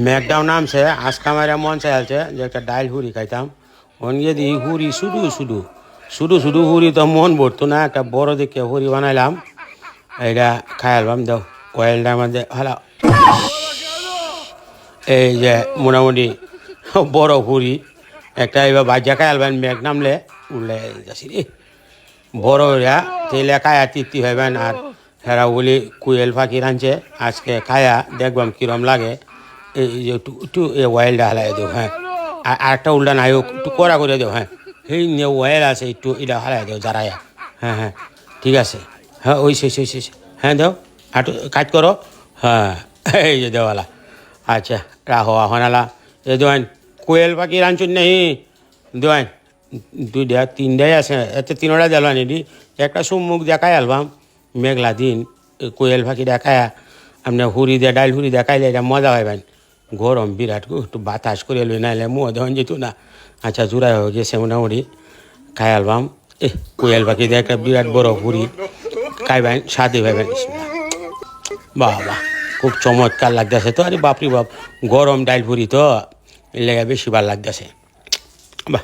ম্যাকডাউন নামছে আজকে আমার মন চাইছে যে একটা ডাইল হুড়ি খাইতাম অন গিয়ে দিই হুড়ি শুধু হুড়ি তো মন ভরতো না একটা বড় দেখে হুড়ি বানাইলাম এইটা খাইলাম দাও অয়েলটার মধ্যে ভালো এই যে মোটামুটি বড় হুড়ি একটা এবার বাজ্যা খাইলাম ম্যাক নামলে উঠলে যাচ্ছি রে বড় হইয়া তেলে খায়া তৃপ্তি হইবেন আর হেরা বলি কুয়েল পাখি রাঁধছে আজকে খায়া দেখবাম কিরম লাগে এই যে একটু এই অয়েলটা হালাই দেও হ্যাঁ আর একটা উল্টা নাই একটু কড়া করে দেও হ্যাঁ এই যে অয়েল আছে একটু এটা হালাই দেও জারাইয়া হ্যাঁ ঠিক আছে হ্যাঁ ওই শেষ হ্যাঁ দেও আর একটু কাজ করো হ্যাঁ এই যে দেওয়ালা আচ্ছা রাখো এখন আলা এই দেন কোয়েল পাখি রাঁধছুন নেই দেন দুইটা তিনটাই আছে এতে তিনোটা দিলাম এটি একটা সুমুখ দেখাই আলবাম মেঘলা দিন কোয়েল পাখি দেখায় আপনার হুড়ি দিয়ে ডাইল হুড়ি দেখাইলে এটা মজা হইবেন গরম বিরাট একটু বাতাস করে লই নাইলে মুহ দেওয়ান যেত না আচ্ছা জোড়াই হয়ে গেছে মোটামুটি খাই আলবাম কোয়েল পাখি দিয়ে একটা বিরাট বড় হুড়ি খাইবেন স্বাদে ভাইবেন বাহ খুব চমৎকার লাগতেছে তো আরে বাপরি বাপ গরম ডাইল হুড়ি তো এর লেগে বেশি ভালো লাগতেছে বাহ